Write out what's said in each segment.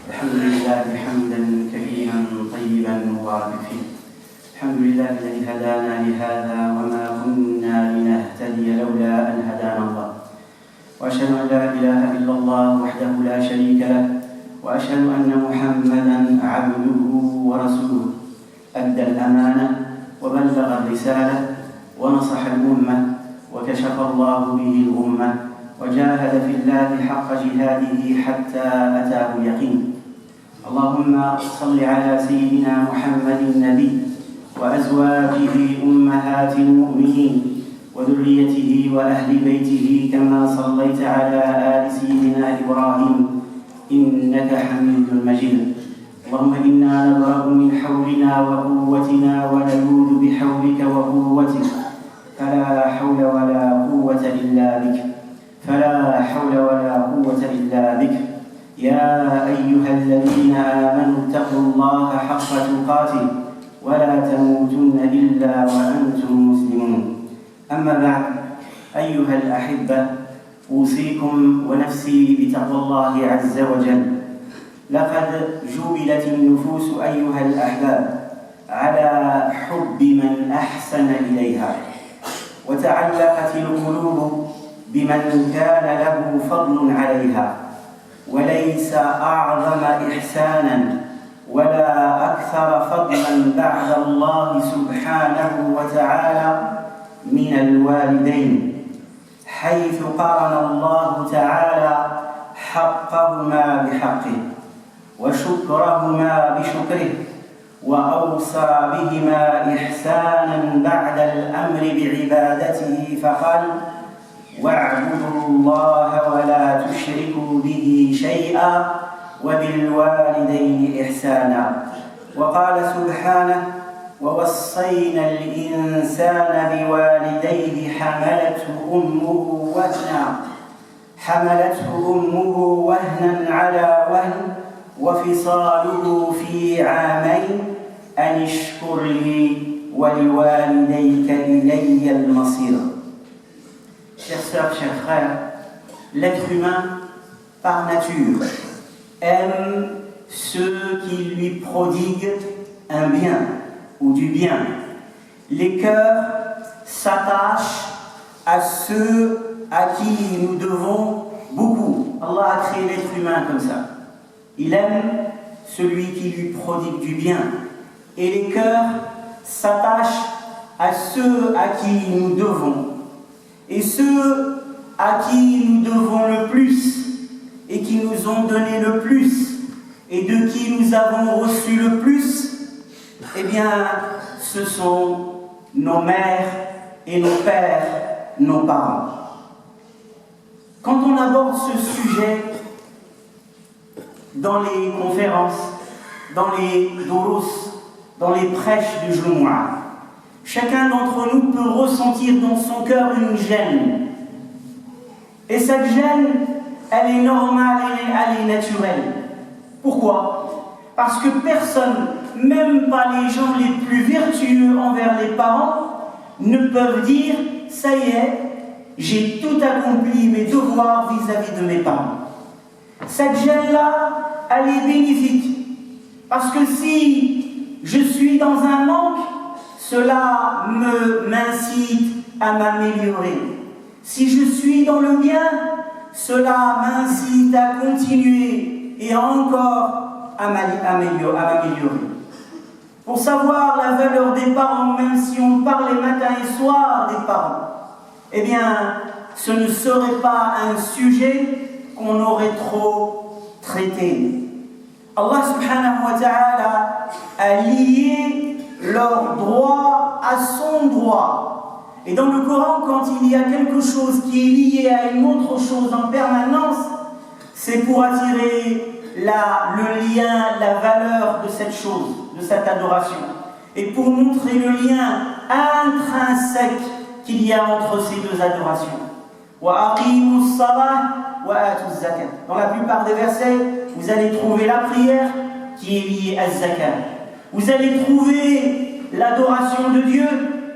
الحمد لله حمدا كثيرا طيبا مباركا فيه. الحمد لله الذي هدانا لهذا وما كنا لنهتدي لولا أن هدانا الله، وأشهد أن لا إله إلا الله وحده لا شريك له، وأشهد أن محمدا عبده ورسوله، أدى الأمانة وبلغ الرسالة ونصح الأمة وكشف الله به الغمة، وجاهد في الله حق جهاده حتى أتاه اليقين. اللهم صل على سيدنا محمد النبي وأزواجه أمهات المؤمنين وذريته وأهل بيته كما صليت على آل سيدنا إبراهيم إنك حميد مجيد. اللهم إنا نبرأ من حولنا وقوتنا ونعوذ بحولك وقوتك، فلا حول ولا قوة إلا بك، فلا حول ولا قوة إلا بك. يا أيها الذين آمنوا اتقوا الله حق تقاته ولا تموتن إلا وأنتم مسلمون. أما بعد، أيها الأحبة، أوصيكم ونفسي بتقوى الله عز وجل. لقد جبلت النفوس أيها الأحباب على حب من أحسن إليها، وتعلقت القلوب بمن كان له فضل عليها، وليس أعظم إحسانا ولا أكثر فضلا بعد الله سبحانه وتعالى من الوالدين، حيث قارن الله تعالى حقهما بحقه وشكرهما بشكره، وأوصى بهما إحسانا بعد الأمر بعبادته، فقال: واعبدوا الله ولا تشركوا به شيئا وبالوالدين إحسانا. وقال سبحانه: ووصينا الإنسان بوالديه حملته أمه وهنا على وهن وفصاله في عامين أن اشكر لي ولوالديك إلي المصير. Chers sœurs, chers frères, l'être humain, par nature, aime ceux qui lui prodiguent un bien ou du bien. Les cœurs s'attachent à ceux à qui nous devons beaucoup. Allah a créé l'être humain comme ça. Il aime celui qui lui prodigue du bien. Et les cœurs s'attachent à ceux à qui nous devons. Et ceux à qui nous devons le plus et qui nous ont donné le plus et de qui nous avons reçu le plus, eh bien, ce sont nos mères et nos pères, nos parents. Quand on aborde ce sujet dans les conférences, dans les doros, dans les prêches du Jumu'ah, chacun d'entre nous peut ressentir dans son cœur une gêne. Et cette gêne, elle est normale, elle est naturelle. Pourquoi? Parce que personne, même pas les gens les plus vertueux envers les parents, ne peuvent dire « ça y est, j'ai tout accompli mes devoirs vis-à-vis de mes parents ». Cette gêne-là, elle est bénéfique. Parce que si je suis dans un manque, cela m'incite à m'améliorer. Si je suis dans le bien, cela m'incite à continuer et encore à m'améliorer. Pour savoir la valeur des parents, même si on parle les matins et soirs des parents, eh bien, ce ne serait pas un sujet qu'on aurait trop traité. Allah subhanahu wa ta'ala a lié leur droit à son droit. Et dans le Coran, quand il y a quelque chose qui est lié à une autre chose en permanence, c'est pour attirer le lien, la valeur de cette chose, de cette adoration. Et pour montrer le lien intrinsèque qu'il y a entre ces deux adorations. Dans la plupart des versets, vous allez trouver la prière qui est liée à zakat. Vous allez trouver l'adoration de Dieu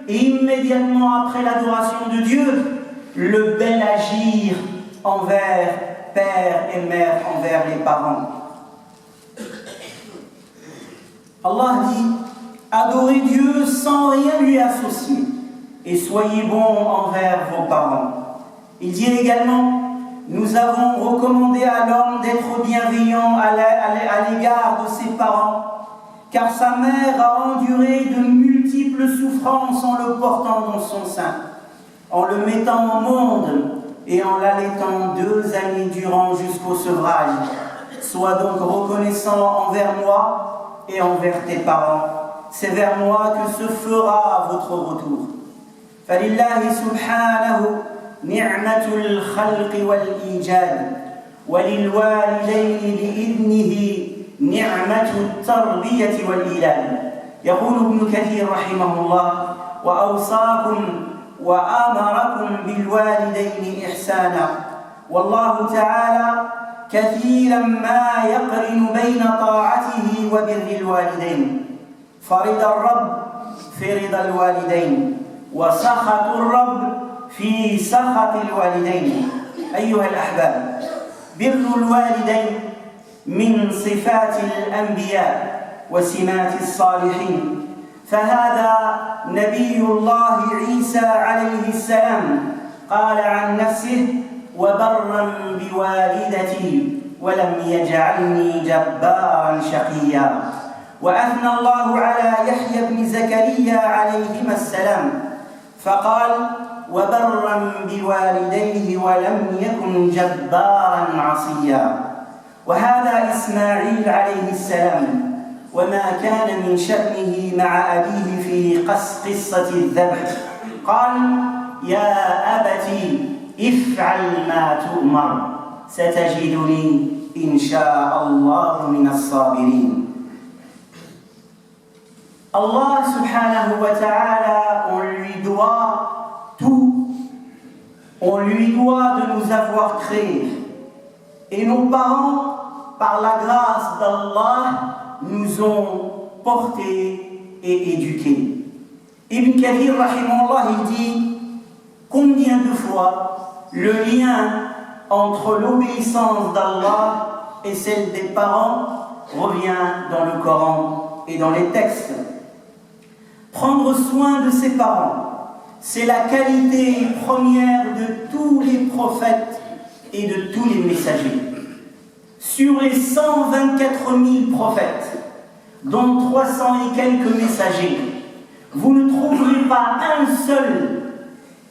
et immédiatement après l'adoration de Dieu, le bel agir envers père et mère, envers les parents. Allah dit, adorez Dieu sans rien lui associer et soyez bons envers vos parents. Il dit également, nous avons recommandé à l'homme d'être bienveillant à l'égard de ses parents, car sa mère a enduré de multiples souffrances en le portant dans son sein, en le mettant au monde et en l'allaitant 2 années durant jusqu'au sevrage. Sois donc reconnaissant envers moi et envers tes parents. C'est vers moi que se fera votre retour. فلله سبحانه نعمة الخلق والإيجاد وللوالدين بإذنه نعمة التربية والإيلاد. يقول ابن كثير رحمه الله وأوصاكم وآمركم بالوالدين إحسانا. والله تعالى كثيرا ما يقرن بين طاعته وبر الوالدين. فرض الرب في رضا الوالدين وسخط الرب في سخط الوالدين. أيها الأحباب، بر الوالدين من صفات الأنبياء وسمات الصالحين، فهذا نبي الله عيسى عليه السلام قال عن نفسه وبرا بوالدتي ولم يجعلني جبارا شقيا. وأثنى الله على يحيى بن زكريا عليهما السلام فقال وبرا بوالديه ولم يكن جبارا عصيا. وهذا إسماعيل عليه السلام وما كان من شأنه مع أبيه في قصة الذبح قال يا أبت افعل ما تؤمر ستجدني إن شاء الله من الصابرين. Allah subhanahu wa ta'ala, on lui doit tout. On lui doit de nous avoir créés. Et nos parents, par la grâce d'Allah, nous ont portés et éduqués. Ibn Kathir, rahimahullah, il dit combien de fois le lien entre l'obéissance d'Allah et celle des parents revient dans le Coran et dans les textes. Prendre soin de ses parents, c'est la qualité première de tous les prophètes et de tous les messagers. Sur les 124 000 prophètes, dont 300 et quelques messagers, vous ne trouverez pas un seul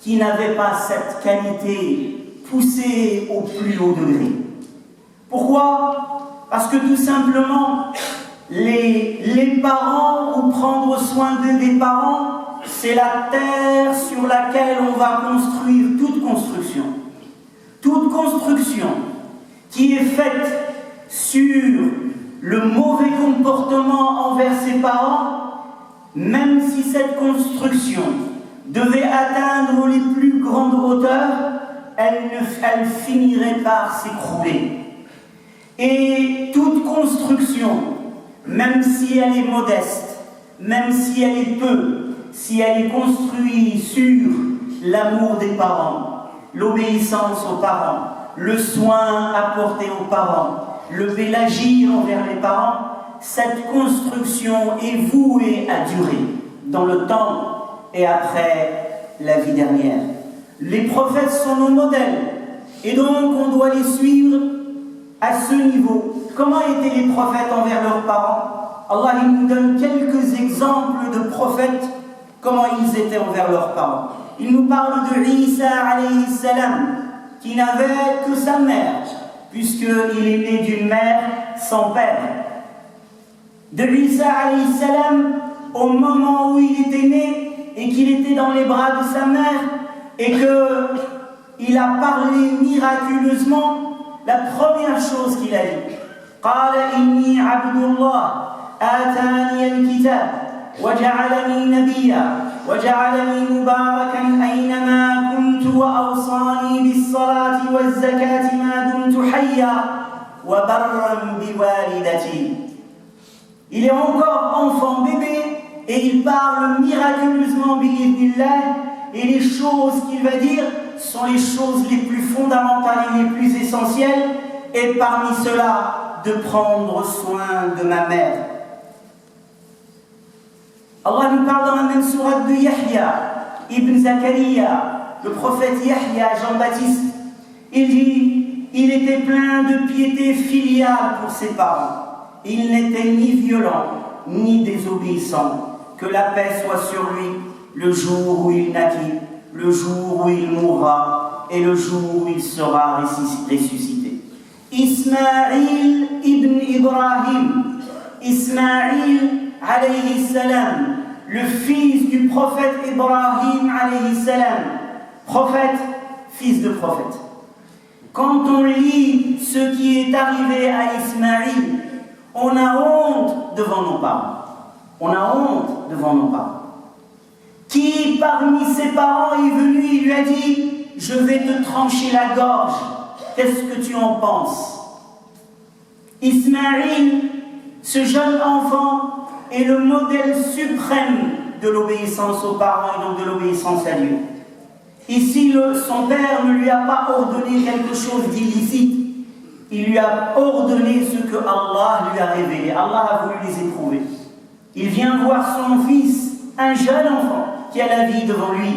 qui n'avait pas cette qualité poussée au plus haut degré. Pourquoi? Parce que tout simplement, les parents, ou prendre soin des parents, c'est la terre sur laquelle on va construire toute construction. Toute construction qui est faite sur le mauvais comportement envers ses parents, même si cette construction devait atteindre les plus grandes hauteurs, elle finirait par s'écrouler. Et toute construction, même si elle est modeste, même si elle est peu, si elle est construite sur l'amour des parents, l'obéissance aux parents, le soin apporté aux parents, le bel agir envers les parents, cette construction est vouée à durer dans le temps et après la vie dernière. Les prophètes sont nos modèles et donc on doit les suivre à ce niveau. Comment étaient les prophètes envers leurs parents? Allah il nous donne quelques exemples de prophètes, comment ils étaient envers leurs parents. Il nous parle de Isa alayhi salam, qui n'avait que sa mère, puisqu'il est né d'une mère sans père. De Isa alayhi salam, au moment était dans les bras de sa mère et qu'il a parlé miraculeusement, la première chose qu'il a dit, قال إني عبد الله آتاني الكتاب وجعلني نبيا وجعلني مباركا أينما كنت وأوصاني بالصلاة والزكاة ما دمت حيا وبرا بوالدتي. Il est encore enfant bébé et il parle miraculeusement bi'idhnillah, et les choses qu'il va dire sont les choses les plus fondamentales et les plus essentielles, et parmi cela de prendre soin de ma mère. Allah nous parle dans la même sourate de Yahya ibn Zakaria, le prophète Yahya, Jean-Baptiste. Il dit, il était plein de piété filiale pour ses parents. Il n'était ni violent, ni désobéissant. Que la paix soit sur lui le jour où il naquit, le jour où il mourra et le jour où il sera ressuscité. Ismaïl ibn Ibrahim, Ismaïl alayhi salam, le fils du prophète Ibrahim alayhi salam, prophète, fils de prophète. Quand on lit ce qui est arrivé à Ismaïl, on a honte devant nos parents. On a honte devant nos parents. Qui parmi ses parents est venu et lui a dit « Je vais te trancher la gorge, qu'est-ce que tu en penses ?» Ismaïl, ce jeune enfant, est le modèle suprême de l'obéissance aux parents et donc de l'obéissance à Dieu. Ici, son père ne lui a pas ordonné quelque chose d'illicite. Il lui a ordonné ce que Allah lui a révélé. Allah a voulu les éprouver. Il vient voir son fils, un jeune enfant, qui a la vie devant lui.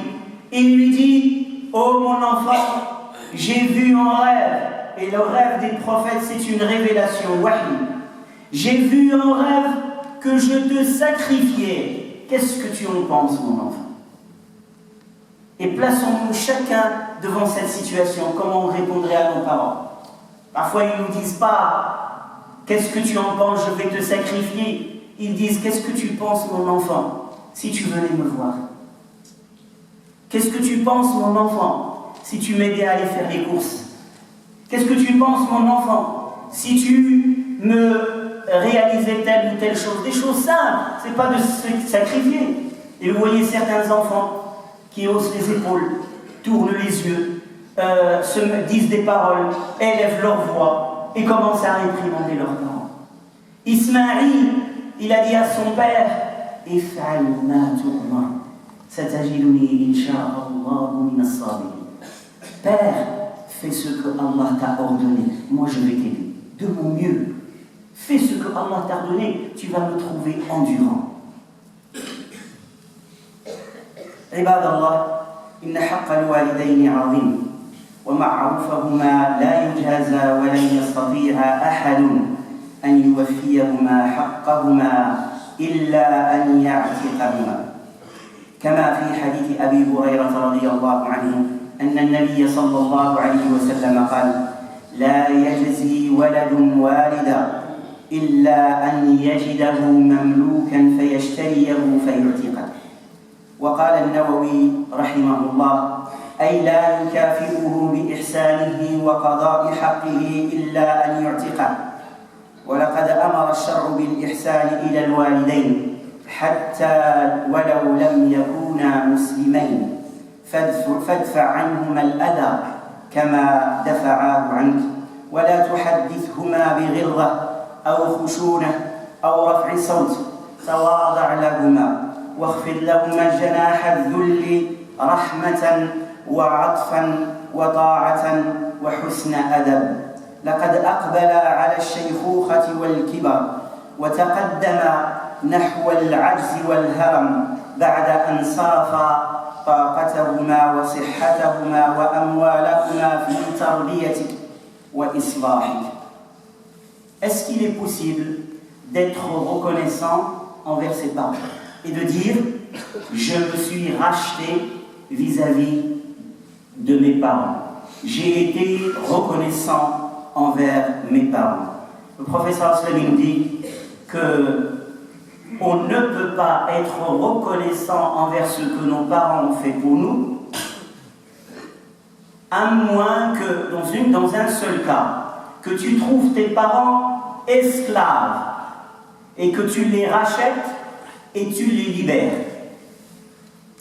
Et il lui dit, « Oh mon enfant, j'ai vu un rêve. » Et le rêve des prophètes, c'est une révélation, wahi. « J'ai vu un rêve que je te sacrifiais. Qu'est-ce que tu en penses, mon enfant ?» Et plaçons-nous chacun devant cette situation. Comment on répondrait à nos parents? Parfois, ils ne nous disent pas « Qu'est-ce que tu en penses? Je vais te sacrifier. » Ils disent « Qu'est-ce que tu penses, mon enfant, si tu venais me voir? Qu'est-ce que tu penses, mon enfant, si tu m'aidais à aller faire les courses? Qu'est-ce que tu penses, mon enfant, si tu me réalisais telle ou telle chose? » Des choses simples, c'est pas de se sacrifier. Et vous voyez certains enfants qui haussent les épaules, tournent les yeux, se disent des paroles, élèvent leur voix et commencent à réprimander leurs parents. Ismaïl, il a dit à son père, « If'al ma tu'mar, satajiduni insha'Allah min as-sabirin. » Père, fais ce que Allah t'a ordonné, moi je vais t'aider, de mon mieux. Fais ce que Allah t'a ordonné, tu vas me trouver endurant. عباد الله إن حق الوالدين عظيم ومعروفهما لا يجازى ولن يستطيع أحد أن يوفيهما حقهما إلا أن يعتقهما كما في حديث أبي هريرة رضي الله عنه أن النبي صلى الله عليه وسلم قال لا يجزي ولد والدا إلا أن يجده مملوكا فيشتريه فيعتقه. وقال النووي رحمه الله أي لا يكافئه بإحسانه وقضاء حقه إلا أن يعتقه. ولقد أمر الشرع بالإحسان إلى الوالدين حتى ولو لم يكونا مسلمين فادفع عنهما الأذى كما دفعاه عنك ولا تحدثهما بغلظة أو خشونة أو رفع صوت تواضع لهما واخفض لهما جناح الذل رحمة وعطفا وطاعة وحسن أدب. لقد أقبل على الشيخوخة والكبر وتقدم نحو العجز والهرم بعد أن صرف طاقتهما وصحتهما وأموالهما في تربيتك وإصلاحك. Est-ce qu'il est possible d'être reconnaissant envers ses parents et de dire « Je me suis racheté vis-à-vis de mes parents. J'ai été reconnaissant envers mes parents. » Le professeur Slavin dit que On ne peut pas être reconnaissant envers ce que nos parents ont fait pour nous, à moins que, dans un seul cas, que tu trouves tes parents esclaves et que tu les rachètes et tu les libères.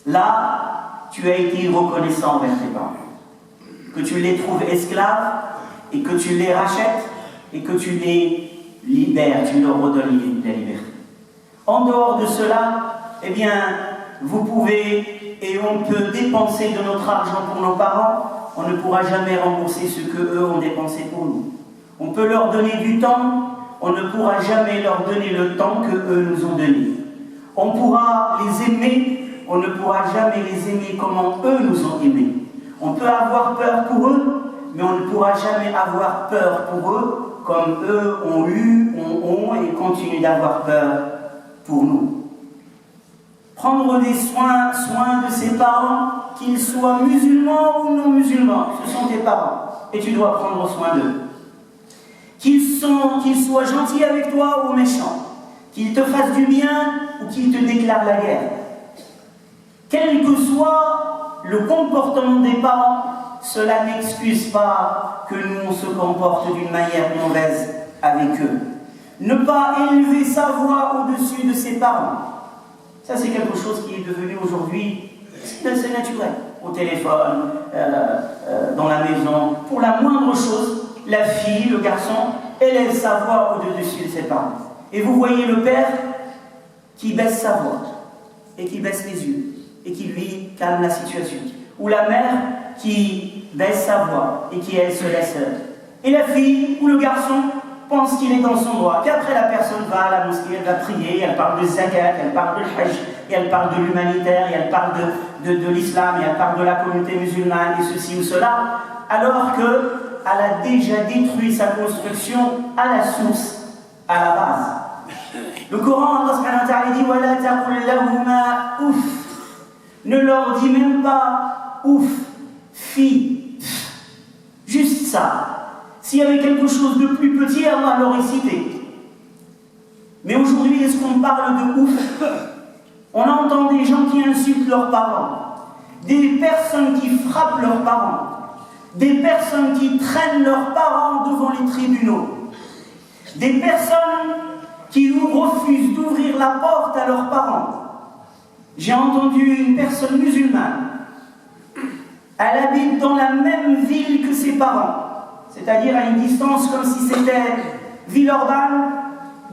Là, tu as été reconnaissant envers tes parents. Que tu les trouves esclaves et que tu les rachètes et que tu les libères, tu leur redonnes la liberté. En dehors de cela, eh bien, vous pouvez et on peut dépenser de notre argent pour nos parents, on ne pourra jamais rembourser ce qu'eux ont dépensé pour nous. On peut leur donner du temps, on ne pourra jamais leur donner le temps qu'eux nous ont donné. On pourra les aimer, on ne pourra jamais les aimer comme eux nous ont aimés. On peut avoir peur pour eux, mais on ne pourra jamais avoir peur pour eux comme eux ont eu, ont et continuent d'avoir peur pour nous. Prendre des soins de ses parents, qu'ils soient musulmans ou non musulmans, ce sont tes parents et tu dois prendre soin d'eux. Qu'ils soient gentils avec toi ou méchants, qu'ils te fassent du bien ou qu'ils te déclarent la guerre. Quel que soit le comportement des parents, cela n'excuse pas que nous on se comporte d'une manière mauvaise avec eux. Ne pas élever sa voix au-dessus de ses parents. Ça, c'est quelque chose qui est devenu aujourd'hui, c'est naturel. Au téléphone, dans la maison, pour la moindre chose, la fille, le garçon, élève sa voix au-dessus de ses parents. Et vous voyez le père qui baisse sa voix, et qui baisse les yeux, et qui lui calme la situation. Ou la mère qui baisse sa voix, et qui elle se laisse. Et la fille ou le garçon pense qu'il est dans son droit. Puis après, la personne va à la mosquée, elle va prier, elle parle de zakat, elle parle de hajj, et elle parle de l'humanitaire, et elle parle de l'islam, et elle parle de la communauté musulmane, et ceci ou cela, alors qu'elle a déjà détruit sa construction à la source, à la base. Le Coran, Allah subhanahu wa ta'ala dit وَلَا تَقُلْ لَهُمَا ouf. Ne leur dis même pas ouf, fi, juste ça. S'il y avait quelque chose de plus petit, Allah l'aurait cité. Mais aujourd'hui, est-ce qu'on parle de ouf? On entend des gens qui insultent leurs parents, des personnes qui frappent leurs parents, des personnes qui traînent leurs parents devant les tribunaux, des personnes qui refusent d'ouvrir la porte à leurs parents. J'ai entendu une personne musulmane, elle habite dans la même ville que ses parents, c'est-à-dire à une distance comme si c'était Villeurbanne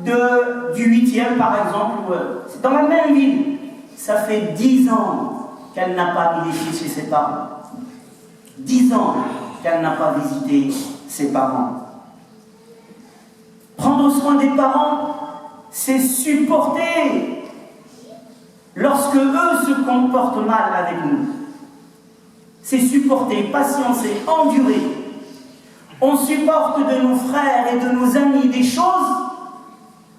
du 8e par exemple, c'est dans la même ville. Ça fait 10 ans qu'elle n'a pas mis les pieds chez ses parents. 10 ans qu'elle n'a pas visité ses parents. Prendre soin des parents, c'est supporter lorsque eux se comportent mal avec nous. C'est supporter, patiencer, endurer. On supporte de nos frères et de nos amis des choses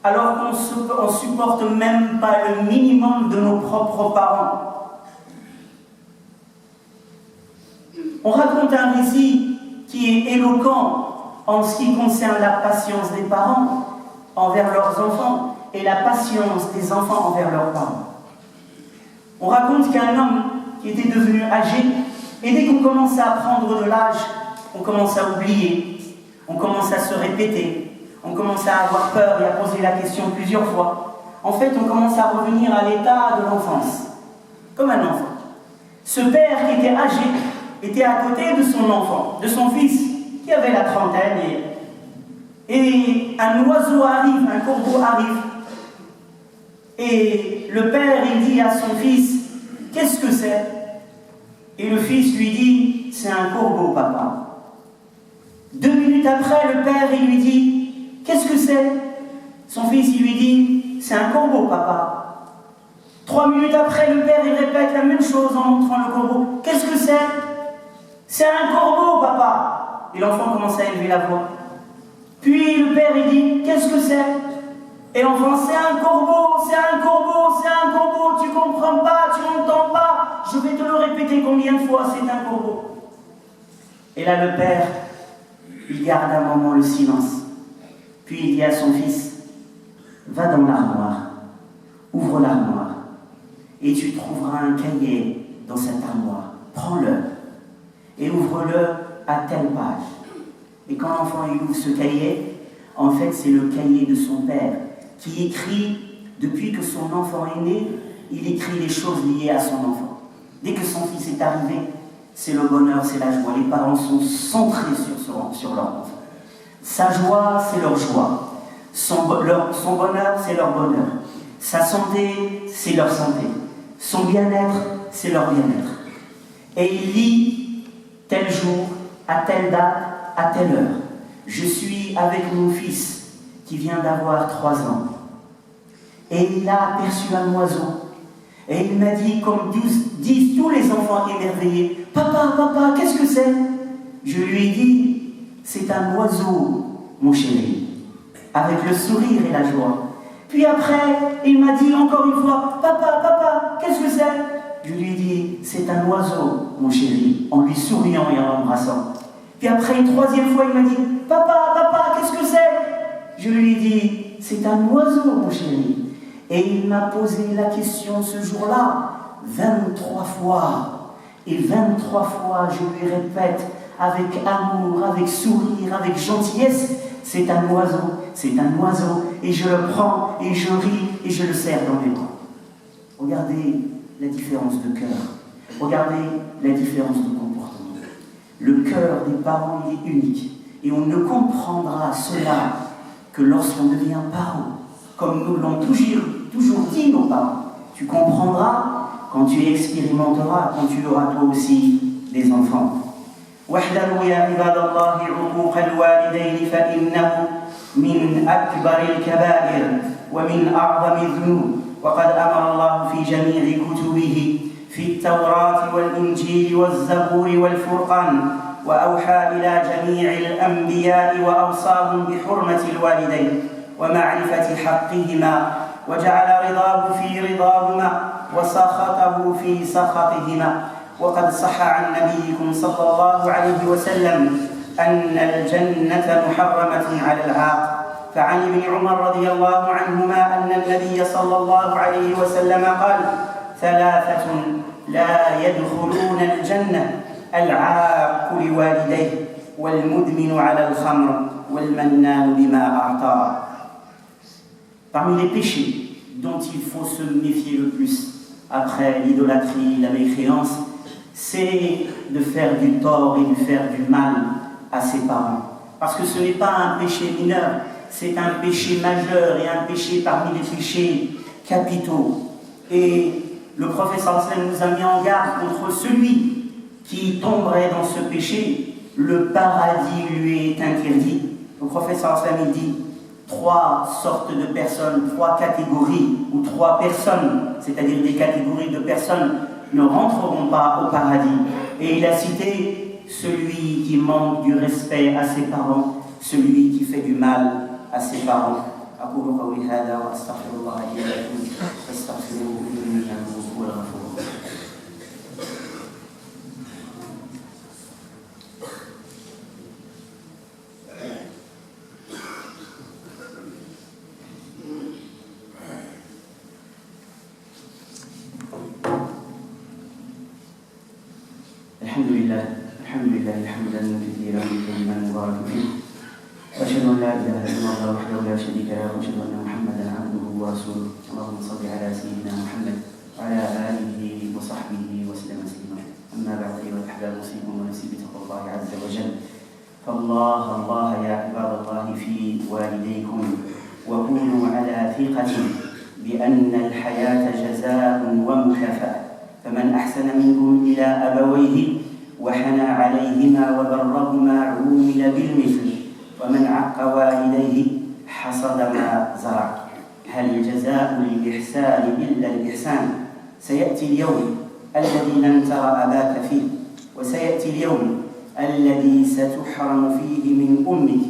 alors qu'on ne supporte même pas le minimum de nos propres parents. On raconte un récit qui est éloquent en ce qui concerne la patience des parents envers leurs enfants et la patience des enfants envers leurs parents. On raconte qu'il y a un homme qui était devenu âgé et dès qu'on commence à prendre de l'âge, on commence à oublier, on commence à se répéter, on commence à avoir peur et à poser la question plusieurs fois. En fait, on commence à revenir à l'état de l'enfance, comme un enfant. Ce père qui était âgé était à côté de son enfant, de son fils, qui avait la trentaine, et un oiseau arrive, un corbeau arrive, et le père, il dit à son fils, « Qu'est-ce que c'est ?» Et le fils lui dit, « C'est un corbeau, papa. » 2 minutes après, le père, il lui dit, « Qu'est-ce que c'est ?» Son fils, il lui dit, « C'est un corbeau, papa. » 3 minutes après, le père, il répète la même chose en montrant le corbeau. « Qu'est-ce que c'est ?»« C'est un corbeau, papa. » Et l'enfant commence à élever la voix. Puis le père, il dit, « Qu'est-ce que c'est ?» Et l'enfant, « C'est un corbeau, c'est un corbeau, c'est un corbeau. Tu comprends pas, tu n'entends pas. Je vais te le répéter combien de fois, c'est un corbeau. » Et là, le père, il garde un moment le silence. Puis il dit à son fils, « Va dans l'armoire ouvre l'armoire et tu trouveras un cahier dans cette armoire. Prends-le et ouvre-le à telle page. Et quand l'enfant il ouvre ce cahier, en fait c'est le cahier de son père qui écrit, depuis que son enfant est né, il écrit les choses liées à son enfant. Dès que son fils est arrivé, c'est le bonheur, c'est la joie. Les parents sont centrés sur leur enfant. Sa joie, c'est leur joie. Son bonheur, c'est leur bonheur. Sa santé, c'est leur santé. Son bien-être, c'est leur bien-être. Et il lit tel jour, à telle date, à telle heure. Je suis avec mon fils qui vient d'avoir 3 ans. Et il a aperçu un oiseau. Et il m'a dit, comme disent tous les enfants émerveillés, « Papa, papa, qu'est-ce que c'est ?» Je lui ai dit, « C'est un oiseau, mon chéri. » Avec le sourire et la joie. Puis après, il m'a dit encore une fois, « Papa, papa, qu'est-ce que c'est ?» Je lui ai dit, « C'est un oiseau, mon chéri. » En lui souriant et en l'embrassant. Puis après, une 3e fois, il m'a dit, « Papa, papa, qu'est-ce que c'est ?» Je lui ai dit, « C'est un oiseau, mon chéri. » Et il m'a posé la question ce jour-là 23 fois. Et 23 fois, je lui répète avec amour, avec sourire, avec gentillesse, c'est un oiseau, c'est un oiseau. Et je le prends, et je ris, et je le serre dans mes bras. Regardez la différence de cœur. Regardez la différence de comportement. Le cœur des parents, il est unique. Et on ne comprendra cela que lorsqu'on devient parent. Comme nous l'ont toujours dit nos parents. Tu comprendras quand tu expérimenteras, quand tu auras toi aussi des enfants. واحذروا يا عباد الله عقوق الوالدين فإنه من أكبر الكبائر ومن أعظم الذنوب وقد أمر الله في جميع كتبه في التوراة والإنجيل والزبور والفرقان وأوحى إلى جميع الأنبياء وأوصاهم بحرمة الوالدين ومعرفة حقهما وجعل رضاه في رضاهما وسخطه في سخطهما وقد صح عن نبيكم صلى الله عليه وسلم أن الجنة محرمة على العاق فعن ابن عمر رضي الله عنهما أن النبي صلى الله عليه وسلم قال 3 لا يدخلون الجنة العاق لوالديه والمدمن على الخمر والمنان بما أعطاه. Parmi les péchés dont il faut se méfier le plus après l'idolâtrie, la mécréance, c'est de faire du tort et de faire du mal à ses parents. Parce que ce n'est pas un péché mineur, c'est un péché majeur et un péché parmi les péchés capitaux. Et le prophète sallallahu alayhi wa sallam nous a mis en garde contre celui qui tomberait dans ce péché. Le paradis lui est interdit. Le prophète sallallahu alayhi wa sallam dit 3 sortes de personnes, 3 catégories ou 3 personnes, c'est-à-dire des catégories de personnes, ne rentreront pas au paradis. Et il a cité celui qui manque du respect à ses parents, celui qui fait du mal à ses parents. أقول قولي هذا وأستغفر الله لي ولكم فاستغفروه إنه هو الغفور الرحيم. الحمد لله حمدا كثيرا طيبا مباركا فيه واشهد ان لا اله الا الله وحده لا شريك له واشهد ان محمدا عبده ورسوله اللهم صل على سيدنا محمد وعلى اله وصحبه وسلم تسليما اما بعد ايها الاحباب اوصيكم ونفسي بتقوى الله عز وجل فالله الله يا عباد الله في والديكم وكونوا على ثقه بان الحياه جزاء ومكافاه فمن احسن منكم الى ابويه وحنى عليهما وبرهما عومل بالمثل ومن عق والديه حصد ما زرع هل الجزاء للإحسان إلا الإحسان سيأتي اليوم الذي لن ترى أباك فيه وسيأتي اليوم الذي ستحرم فيه من أمك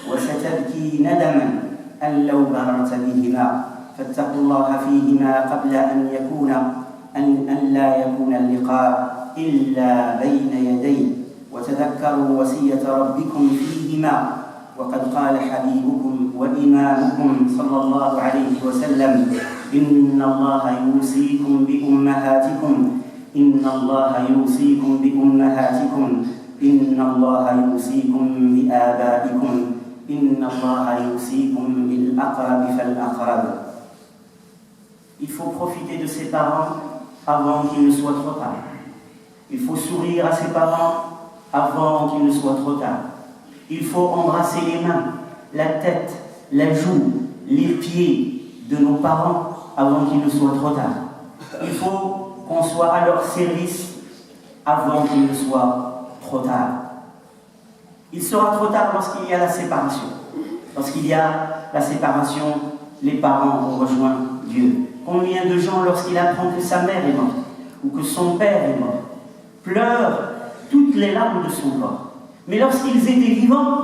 وستبكي ندما أن لو بررت بهما فاتقوا الله فيهما قبل أن لا يكون اللقاء إلا بين يديه وتذكروا وصية ربكم فيهما وقد قال حبيبكم وإمامكم صلى الله عليه وسلم إن الله يوصيكم بأمهاتكم إن الله يوصيكم بأمهاتكم إن الله يوصيكم بآبائكم إن الله يوصيكم بالأقرب فالأقرب. Il faut profiter de ses parents avant qu'il ne soit trop tard. Il faut sourire à ses parents avant qu'il ne soit trop tard. Il faut embrasser les mains, la tête, la joue, les pieds de nos parents avant qu'il ne soit trop tard. Il faut qu'on soit à leur service avant qu'il ne soit trop tard. Il sera trop tard lorsqu'il y a la séparation. Lorsqu'il y a la séparation, les parents ont rejoint Dieu. Combien de gens, lorsqu'il apprend que sa mère est morte ou que son père est mort, pleurent toutes les larmes de son corps. Mais lorsqu'ils étaient vivants,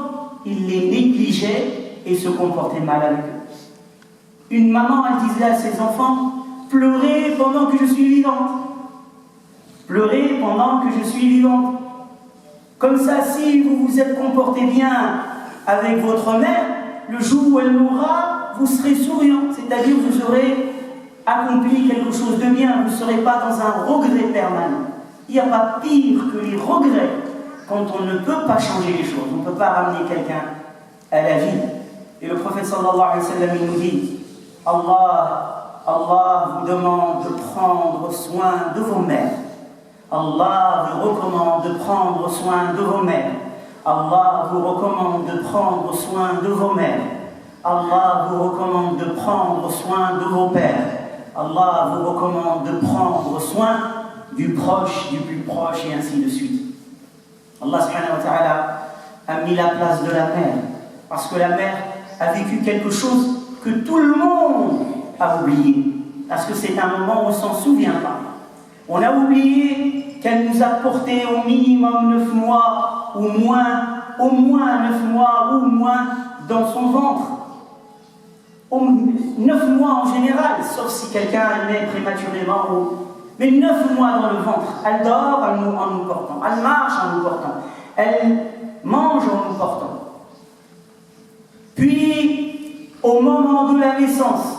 ils les négligeaient et se comportaient mal avec eux. Une maman, elle disait à ses enfants, pleurez pendant que je suis vivante. Pleurez pendant que je suis vivante. Comme ça, si vous vous êtes comporté bien avec votre mère, le jour où elle mourra, vous serez souriant. C'est-à-dire que vous aurez accompli quelque chose de bien. Vous ne serez pas dans un regret permanent. Il n'y a pas pire que les regrets quand on ne peut pas changer les choses. On ne peut pas ramener quelqu'un à la vie. Et le prophète sallallahu alayhi wa sallam, il nous dit, Allah vous demande de prendre soin de vos mères. Allah vous recommande de prendre soin de vos mères. Allah vous recommande de prendre soin de vos mères. Allah vous recommande de prendre soin de vos pères. Allah vous recommande de prendre soin du proche, du plus proche, et ainsi de suite. Allah subhanahu wa ta'ala a mis la place de la mère, parce que la mère a vécu quelque chose que tout le monde a oublié, parce que c'est un moment où on ne s'en souvient pas. On a oublié qu'elle nous a porté au minimum 9 mois, au moins 9 mois ou moins dans son ventre. 9 mois en général, sauf si quelqu'un naît prématurément. Mais 9 mois dans le ventre. Elle dort en nous portant. Elle marche en nous portant. Elle mange en nous portant. Puis, au moment de la naissance,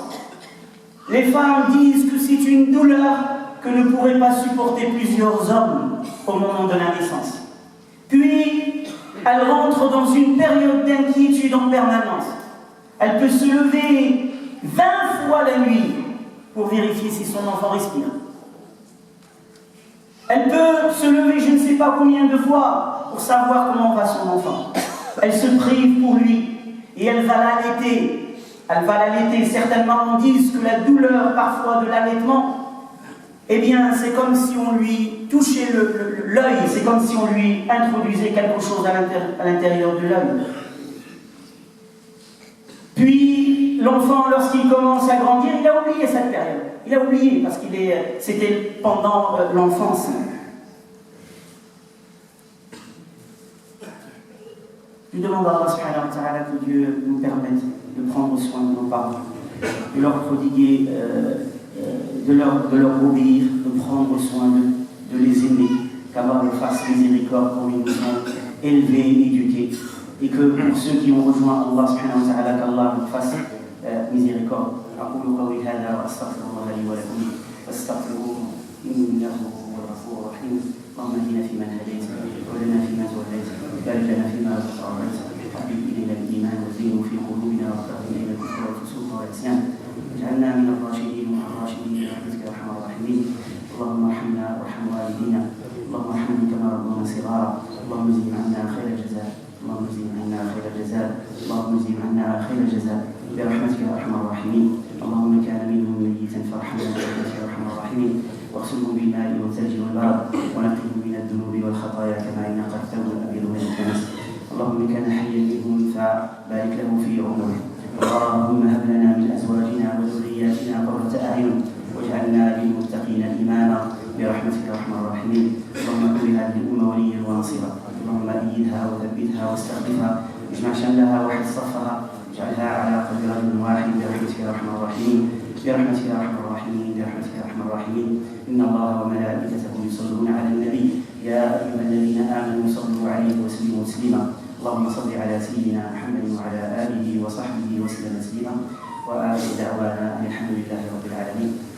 les femmes disent que c'est une douleur que ne pourraient pas supporter plusieurs hommes au moment de la naissance. Puis, elle rentre dans une période d'inquiétude en permanence. Elle peut se lever 20 fois la nuit pour vérifier si son enfant respire. Elle peut se lever je ne sais pas combien de fois pour savoir comment va son enfant. Elle se prive pour lui et elle va l'allaiter. Elle va l'allaiter. Certainement on dit que la douleur parfois de l'allaitement, eh bien c'est comme si on lui touchait l'œil, c'est comme si on lui introduisait quelque chose à l'intérieur de l'œil. Puis l'enfant, lorsqu'il commence à grandir, il a oublié cette période. Il a oublié parce que c'était pendant l'enfance. Je demande à Allah subhanahu wa ta'ala que Dieu nous permette de prendre soin de nos parents, de leur prodiguer, de leur obéir, de prendre soin d'eux, de les aimer, qu'Allah leur fasse miséricorde comme ils nous ont élevés, éduqués, et que pour ceux qui ont rejoint Allah subhanahu wa ta'ala, qu'Allah leur fasse miséricorde. أقول قولي هذا وأستغفر الله لي ولكم فاستغفروه إنه هو الغفور الرحيم. اللهم اهدنا فيمن هديت وهدنا فيمن توليت بارك لنا فيما رزقتنا حبب إلينا الإيمان وزينه في قلوبنا واكره إلينا الكفر والفسوق والعصيان واجعلنا من الراشدين والراشدين برحمتك يا أرحم الراحمين. اللهم ارحمنا وارحم والدينا اللهم ارحمنا كما ربونا صغارا. اللهم زد عنا خير الجزاء اللهم زد عنا خير الجزاء اللهم زد عنا خير الجزاء برحمتك يا أرحم الراحمين. اللهم كان منهم ميتا فارحمنا برحمتك يا أرحم الراحمين واغسلهم بالماء والثلج والبرد ونقهم من الذنوب والخطايا كما ينقى الثوب الأبيض من الدنس. اللهم كان حيا منهم فبارك له في عمره. اللهم هب لنا من أزواجنا وذرياتنا قرة أعين واجعلنا للمتقين إماما برحمتك يا أرحم الراحمين. اللهم كن لهذه الأمة وليا ونصيرا. اللهم أيدها وثبتها واستخلفها اجمع شملها وحد صفها اجعلها على قلب رجل واحد برحمتك يا أرحم الراحمين برحمتك يا أرحم الراحمين برحمتك يا أرحم الراحمين. إن الله وملائكته يصلون على النبي يا أيها الذين آمنوا صلوا عليه وسلموا تسليما. اللهم صل على سيدنا محمد وعلى آله وصحبه وسلم تسليما. وآخر دعوانا الحمد لله رب العالمين.